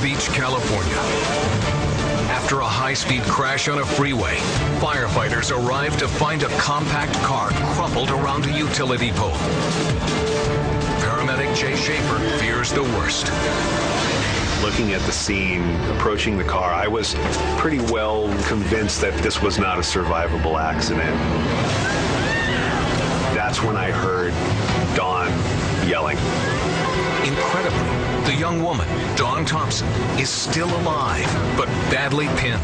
Beach, California. After a high-speed crash on a freeway, firefighters arrive to find a compact car crumpled around a utility pole. Paramedic Jay Schaefer fears the worst. Looking at the scene, approaching the car, I was pretty well convinced that this was not a survivable accident. That's when I heard Dawn yelling. Incredibly, the young woman, Dawn Thompson, is still alive, but badly pinned.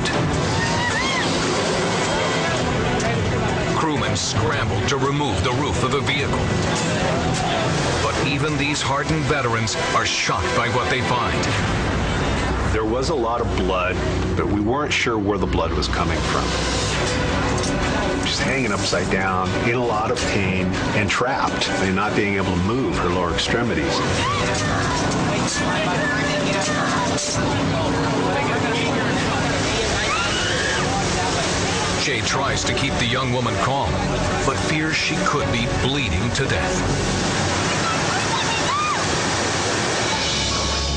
Crewmen scrambled to remove the roof of the vehicle. But even these hardened veterans are shocked by what they find. There was a lot of blood, but we weren't sure where the blood was coming from. She's hanging upside down, in a lot of pain, and trapped, and not being able to move her lower extremities. Jay tries to keep the young woman calm, but fears she could be bleeding to death.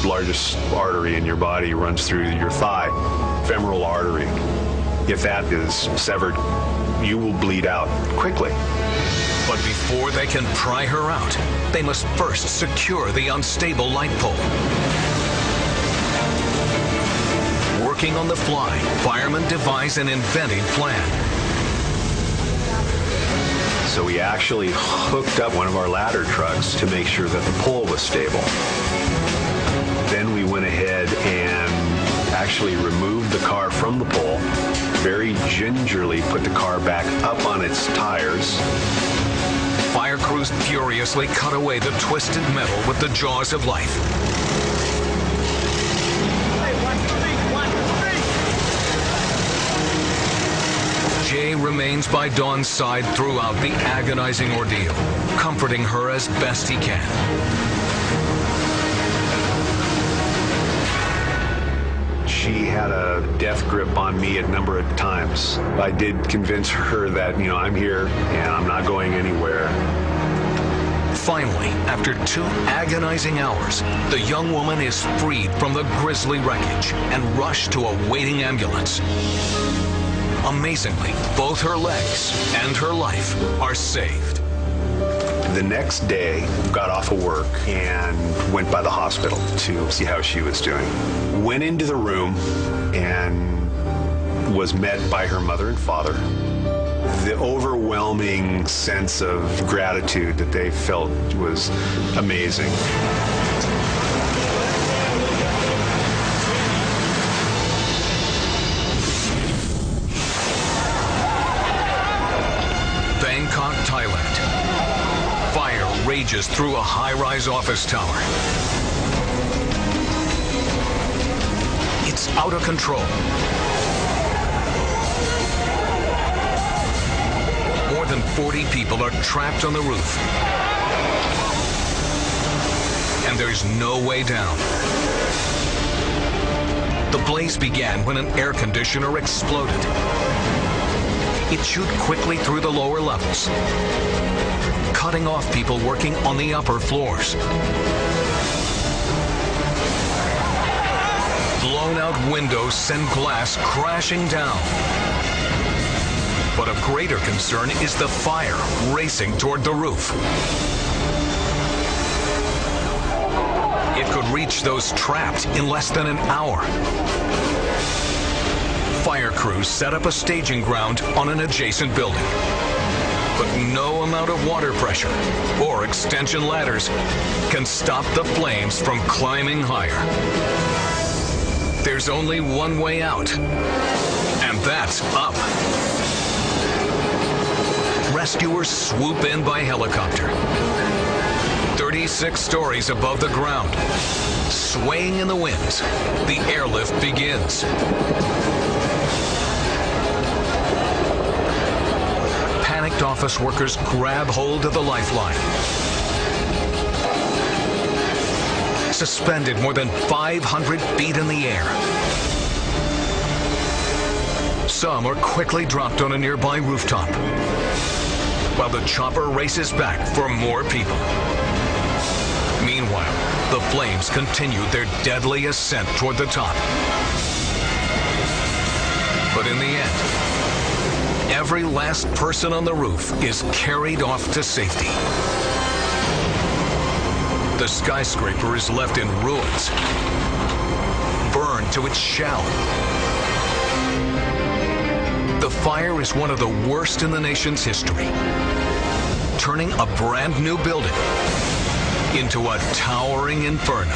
The largest artery in your body runs through your thigh, femoral artery. If that is severed, you will bleed out quickly. But before they can pry her out, they must first secure the unstable light pole. Working on the fly, firemen devise an inventive plan. So we actually hooked up one of our ladder trucks to make sure that the pole was stable. Then we went ahead and actually removed the car from the pole, very gingerly put the car back up on its tires. Fire crews furiously cut away the twisted metal with the jaws of life. Jay remains by Dawn's side throughout the agonizing ordeal, comforting her as best he can. She had a death grip on me a number of times. I did convince her that, I'm here and I'm not going anywhere. Finally, after 2 agonizing hours, the young woman is freed from the grisly wreckage and rushed to a waiting ambulance. Amazingly, both her legs and her life are saved. The next day, got off of work and went by the hospital to see how she was doing. Went into the room and was met by her mother and father. The overwhelming sense of gratitude that they felt was amazing. Bangkok, Thailand. Fire rages through a high-rise office tower. It's out of control. More than 40 people are trapped on the roof. And there's no way down. The blaze began when an air conditioner exploded. It chewed quickly through the lower levels, cutting off people working on the upper floors. Blown-out windows send glass crashing down. But of greater concern is the fire racing toward the roof. It could reach those trapped in less than an hour. Fire crews set up a staging ground on an adjacent building. But no amount of water pressure or extension ladders can stop the flames from climbing higher. There's only one way out, and that's up. Rescuers swoop in by helicopter. 36 stories above the ground. Swaying in the winds, the airlift begins. Panicked office workers grab hold of the lifeline. Suspended more than 500 feet in the air. Some are quickly dropped on a nearby rooftop, while the chopper races back for more people. Meanwhile, the flames continued their deadly ascent toward the top. But in the end, every last person on the roof is carried off to safety. The skyscraper is left in ruins, burned to its shell. The fire is one of the worst in the nation's history, turning a brand new building into a towering inferno.